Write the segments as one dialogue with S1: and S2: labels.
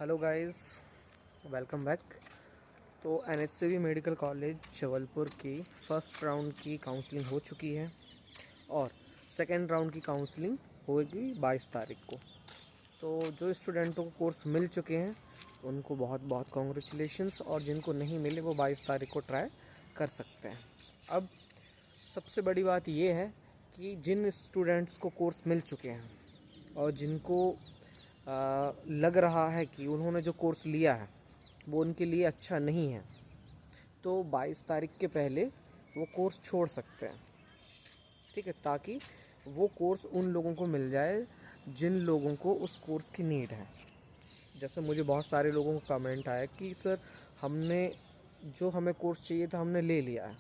S1: Hello guys, welcome back. तो एनएचसीवी medical college Jabalpur की first round की काउंसलिंग हो चुकी है और सेकेंड राउंड की काउंसलिंग होगी 22 तारीख को। तो जो स्टूडेंटों को कोर्स मिल चुके हैं उनको बहुत बहुत कॉन्ग्रेचुलेशंस, और जिनको नहीं मिले वो 22 तारीख को ट्राई कर सकते हैं। अब सबसे बड़ी बात ये है कि जिन स्टूडेंट्स को कोर्स मिल चुके हैं और जिनको लग रहा है कि उन्होंने जो कोर्स लिया है वो उनके लिए अच्छा नहीं है, तो 22 तारीख के पहले वो कोर्स छोड़ सकते हैं। ठीक है, ताकि वो कोर्स उन लोगों को मिल जाए जिन लोगों को उस कोर्स की नीड है। जैसे मुझे बहुत सारे लोगों का कमेंट आया कि सर हमने जो हमें कोर्स चाहिए था हमने ले लिया है,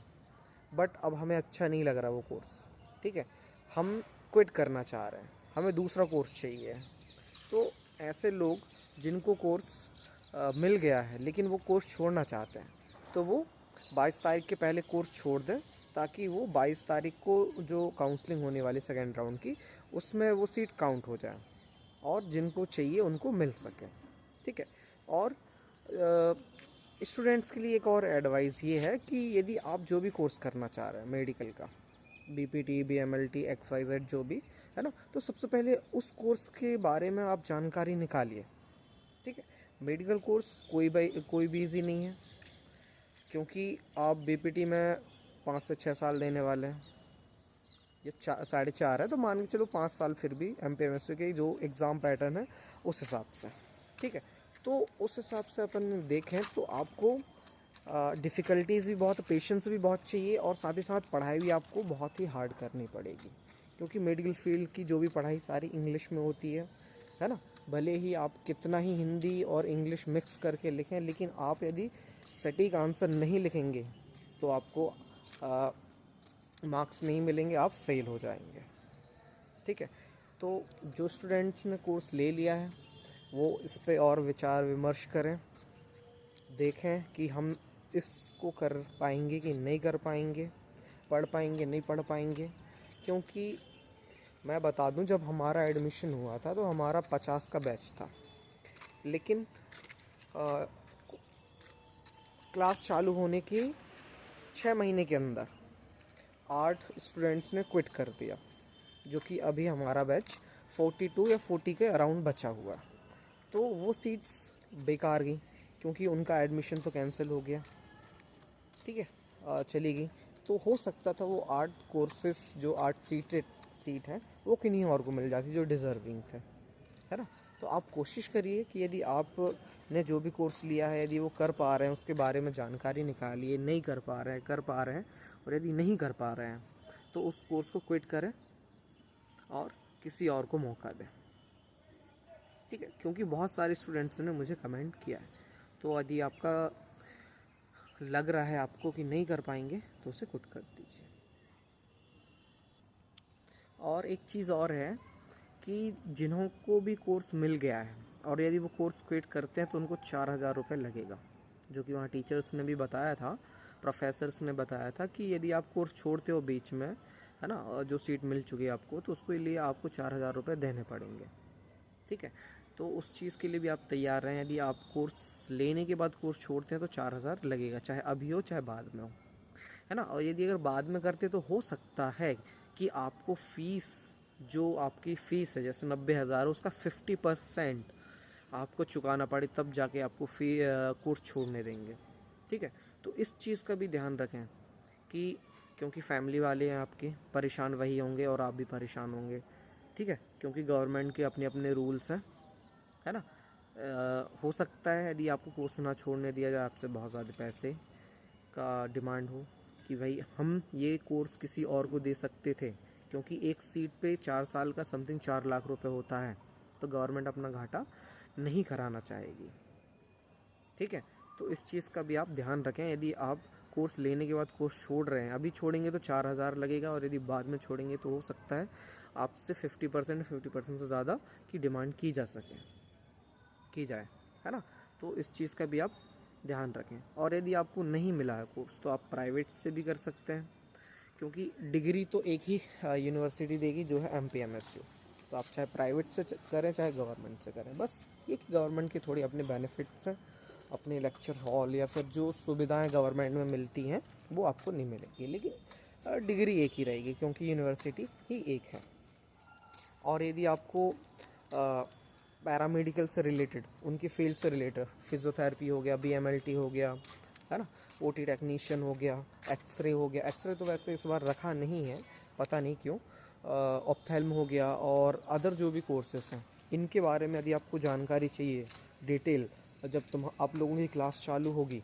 S1: बट अब हमें अच्छा नहीं लग रहा वो कोर्स। ठीक है, हम क्विट करना चाह रहे हैं, हमें दूसरा कोर्स चाहिए। तो ऐसे लोग जिनको कोर्स मिल गया है लेकिन वो कोर्स छोड़ना चाहते हैं, तो वो 22 तारीख के पहले कोर्स छोड़ दें, ताकि वो 22 तारीख को जो काउंसलिंग होने वाली सेकेंड राउंड की उसमें वो सीट काउंट हो जाए और जिनको चाहिए उनको मिल सके। ठीक है, और स्टूडेंट्स के लिए एक और एडवाइस ये है कि यदि आप जो भी कोर्स करना चाह रहे हैं मेडिकल का, बीपीटी, बीएमएलटी, एक्सवाइजेड जो भी है ना, तो सबसे पहले उस कोर्स के बारे में आप जानकारी निकालिए। ठीक है, मेडिकल कोर्स कोई भी ईजी नहीं है, क्योंकि आप बीपीटी में 5 से 6 साल देने वाले हैं। ये 4.5 है, तो मान के चलो 5 साल फिर भी एमपीएमएससी के जो एग्ज़ाम पैटर्न है उस हिसाब से। ठीक है, तो उस हिसाब से अपन देखें तो आपको डिफ़िकल्टीज़ भी बहुत, पेशेंस भी बहुत चाहिए, और साथ ही साथ पढ़ाई भी आपको बहुत ही हार्ड करनी पड़ेगी, क्योंकि मेडिकल फील्ड की जो भी पढ़ाई सारी इंग्लिश में होती है ना। भले ही आप कितना ही हिंदी और इंग्लिश मिक्स करके लिखें, लेकिन आप यदि सटीक आंसर नहीं लिखेंगे तो आपको मार्क्स नहीं मिलेंगे, आप फेल हो जाएंगे। ठीक है, तो जो स्टूडेंट्स ने कोर्स ले लिया है वो इस पे और विचार विमर्श करें, देखें कि हम इसको कर पाएंगे कि नहीं कर पाएंगे, पढ़ पाएंगे नहीं पढ़ पाएंगे। क्योंकि मैं बता दूं, जब हमारा एडमिशन हुआ था तो हमारा 50 का बैच था, लेकिन क्लास चालू होने के 6 महीने के अंदर 8 स्टूडेंट्स ने क्विट कर दिया, जो कि अभी हमारा बैच 42 या 40 के अराउंड बचा हुआ। तो वो सीट्स बेकार गई, क्योंकि उनका एडमिशन तो कैंसिल हो गया। ठीक है, चली गई। तो हो सकता था वो 8 कोर्सेस, जो 8 सीट हैं, वो किन्हीं और को मिल जाती जो डिज़र्विंग थे, है ना। तो आप कोशिश करिए कि यदि आपने जो भी कोर्स लिया है यदि वो कर पा रहे हैं उसके बारे में जानकारी निकालिए, नहीं कर पा रहे हैं, कर पा रहे हैं, और यदि नहीं कर पा रहे हैं तो उस कोर्स को क्विट करें और किसी और को मौका दें। ठीक है, क्योंकि बहुत सारे स्टूडेंट्स ने मुझे कमेंट किया है। तो यदि आपका लग रहा है आपको कि नहीं कर पाएंगे तो उसे क्विट कर दीजिए। और एक चीज़ और है कि जिन्हों को भी कोर्स मिल गया है और यदि वो कोर्स क्विट करते हैं तो उनको 4,000 रुपये लगेगा, जो कि वहाँ टीचर्स ने भी बताया था, प्रोफेसर्स ने बताया था कि यदि आप कोर्स छोड़ते हो बीच में, है ना, और जो सीट मिल चुकी है आपको, तो उसके लिए आपको 4,000 रुपये देने पड़ेंगे। ठीक है, तो उस चीज़ के लिए भी आप तैयार रहें। यदि आप कोर्स लेने के बाद कोर्स छोड़ते हैं तो 4,000 लगेगा, चाहे अभी हो चाहे बाद में हो, है ना। और यदि अगर बाद में करते तो हो सकता है कि आपको फ़ीस, जो आपकी फ़ीस है जैसे 90,000, उसका 50% आपको चुकाना पड़े, तब जाके आपको कोर्स छोड़ने देंगे। ठीक है, तो इस चीज़ का भी ध्यान रखें कि, क्योंकि फैमिली वाले हैं आपके, परेशान वही होंगे और आप भी परेशान होंगे। ठीक है, क्योंकि गवर्नमेंट के अपने अपने रूल्स हैं, है ना। हो सकता है यदि आपको कोर्स ना छोड़ने दिया जाए, आपसे बहुत ज़्यादा पैसे का डिमांड हो कि भाई हम ये कोर्स किसी और को दे सकते थे, क्योंकि एक सीट पे 4 साल का समथिंग 4 लाख रुपए होता है, तो गवर्नमेंट अपना घाटा नहीं कराना चाहेगी। ठीक है, तो इस चीज़ का भी आप ध्यान रखें। यदि आप कोर्स लेने के बाद कोर्स छोड़ रहे हैं, अभी छोड़ेंगे तो 4,000 लगेगा, और यदि बाद में छोड़ेंगे तो हो सकता है आपसे 50% से ज़्यादा की डिमांड की जाए, है ना। तो इस चीज़ का भी आप ध्यान रखें। और यदि आपको नहीं मिला है कोर्स तो आप प्राइवेट से भी कर सकते हैं, क्योंकि डिग्री तो एक ही यूनिवर्सिटी देगी, जो है एमपीएमएसयू। तो आप चाहे प्राइवेट से करें चाहे गवर्नमेंट से करें, बस ये कि गवर्नमेंट की थोड़ी अपने बेनिफिट्स हैं, अपने लेक्चर हॉल या फिर जो सुविधाएं गवर्नमेंट में मिलती हैं वो आपको नहीं मिलेगी, लेकिन डिग्री एक ही रहेगी क्योंकि यूनिवर्सिटी ही एक है। और यदि आपको पैरामेडिकल से रिलेटेड, उनकी फील्ड से रिलेटेड, फिजियोथेरेपी हो गया, बीएमएलटी हो गया, है ना, ओटी टेक्नीशियन हो गया, एक्सरे हो गया, एक्सरे तो वैसे इस बार रखा नहीं है, पता नहीं क्यों, ऑप्थेल्म हो गया और अदर जो भी कोर्सेस हैं, इनके बारे में यदि आपको जानकारी चाहिए डिटेल, जब आप लोगों की क्लास चालू होगी,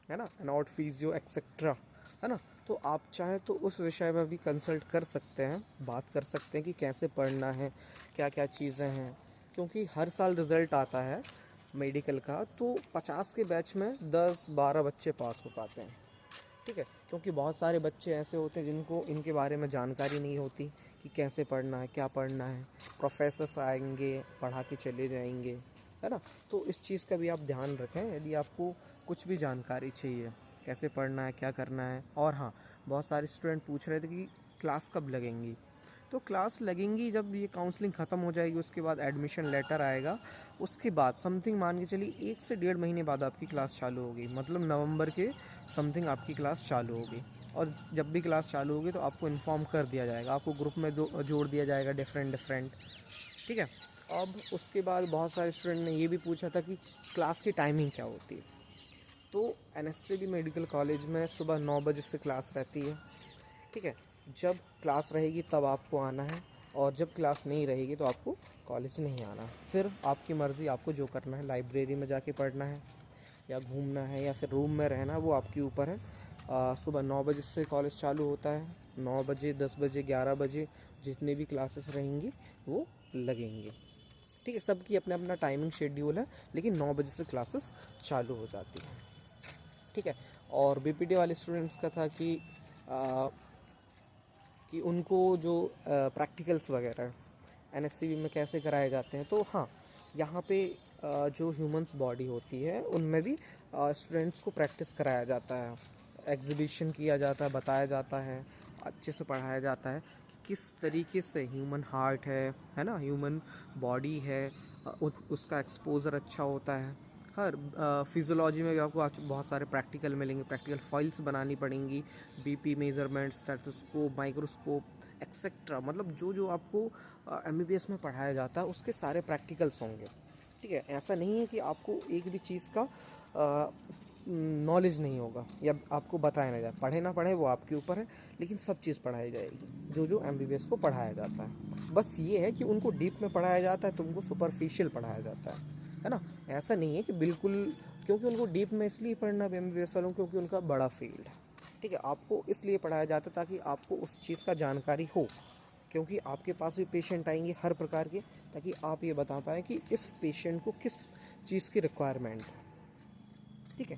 S1: है ना, एनाट फिजियो एक्सेट्रा, है ना, तो आप चाहें तो उस विषय में भी कंसल्ट कर सकते हैं, बात कर सकते हैं कि कैसे पढ़ना है, क्या क्या चीज़ें हैं, क्योंकि हर साल रिज़ल्ट आता है मेडिकल का, तो 50 के बैच में 10-12 बच्चे पास हो पाते हैं, ठीक है, क्योंकि बहुत सारे बच्चे ऐसे होते हैं जिनको इनके बारे में जानकारी नहीं होती कि कैसे पढ़ना है, क्या पढ़ना है, प्रोफेसर्स आएंगे पढ़ा के चले जाएंगे, है ना, तो इस चीज़ का भी आप ध्यान रखें यदि आपको कुछ भी जानकारी चाहिए, कैसे पढ़ना है, क्या करना है। और हाँ, बहुत सारे स्टूडेंट पूछ रहे थे कि क्लास कब लगेंगी, तो क्लास लगेंगी जब ये काउंसलिंग ख़त्म हो जाएगी, उसके बाद एडमिशन लेटर आएगा, उसके बाद समथिंग मान के चलिए 1 से 1.5 महीने बाद आपकी क्लास चालू होगी, मतलब नवंबर के समथिंग आपकी क्लास चालू होगी। और जब भी क्लास चालू होगी तो आपको इन्फॉर्म कर दिया जाएगा, आपको ग्रुप में जोड़ दिया जाएगा डिफरेंट, ठीक है। अब उसके बाद बहुत सारे स्टूडेंट ने ये भी पूछा था कि क्लास की टाइमिंग क्या होती है, तो एनएससीबी मेडिकल कॉलेज में सुबह 9 बजे से क्लास रहती है, ठीक है। जब क्लास रहेगी तब आपको आना है, और जब क्लास नहीं रहेगी तो आपको कॉलेज नहीं आना, फिर आपकी मर्ज़ी, आपको जो करना है, लाइब्रेरी में जाके पढ़ना है या घूमना है या फिर रूम में रहना, वो आपके ऊपर है। सुबह 9 बजे से कॉलेज चालू होता है, 9 बजे, 10 बजे, 11 बजे जितने भी क्लासेस रहेंगी वो लगेंगे, ठीक है। सबकी अपना अपना टाइमिंग शेड्यूल है, लेकिन 9 बजे से क्लासेस चालू हो जाती हैं, ठीक है। और बीपीटी वाले स्टूडेंट्स का था कि उनको जो प्रैक्टिकल्स वगैरह एनएससीबी में कैसे कराए जाते हैं, तो हाँ, यहाँ पे जो ह्यूमंस बॉडी होती है उनमें भी स्टूडेंट्स को प्रैक्टिस कराया जाता है, एग्जीबिशन किया जाता है, बताया जाता है, अच्छे से पढ़ाया जाता है कि किस तरीके से ह्यूमन हार्ट है ना, ह्यूमन बॉडी है, उसका एक्सपोजर अच्छा होता है। हर फिजियोलॉजी में भी आपको आज बहुत सारे प्रैक्टिकल मिलेंगे, प्रैक्टिकल फाइल्स बनानी पड़ेंगी, BP measurement, stethoscope, microscope etcetera, मतलब जो जो आपको एमबीबीएस में पढ़ाया जाता है उसके सारे प्रैक्टिकल्स होंगे, ठीक है। ऐसा नहीं है कि आपको एक भी चीज़ का नॉलेज नहीं होगा या आपको बताया नहीं जाए, पढ़े ना पढ़े वो आपके ऊपर है, लेकिन सब चीज़ पढ़ाई जाएगी जो जो एमबीबीएस को पढ़ाया जाता है। बस ये है कि उनको डीप में पढ़ाया जाता है, तुमको सुपरफिशियल पढ़ाया जाता है ना। ऐसा नहीं है कि बिल्कुल, क्योंकि उनको डीप में इसलिए पढ़ना एमबीबीएस वालों क्योंकि उनका बड़ा फील्ड है, ठीक है। आपको इसलिए पढ़ाया जाता है ताकि आपको उस चीज़ का जानकारी हो, क्योंकि आपके पास भी पेशेंट आएंगे हर प्रकार के, ताकि आप ये बता पाएँ कि इस पेशेंट को किस चीज़ की रिक्वायरमेंट है, ठीक है।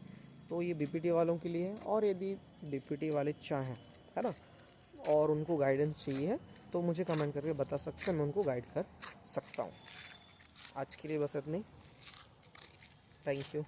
S1: तो ये बीपीटी वालों के लिए है, और यदि बीपीटी वाले चाहें, है ना, और उनको गाइडेंस चाहिए तो मुझे कमेंट करके बता सकते हैं, मैं उनको गाइड कर सकता हूँ। आज के लिए बस इतनी, थैंक यू।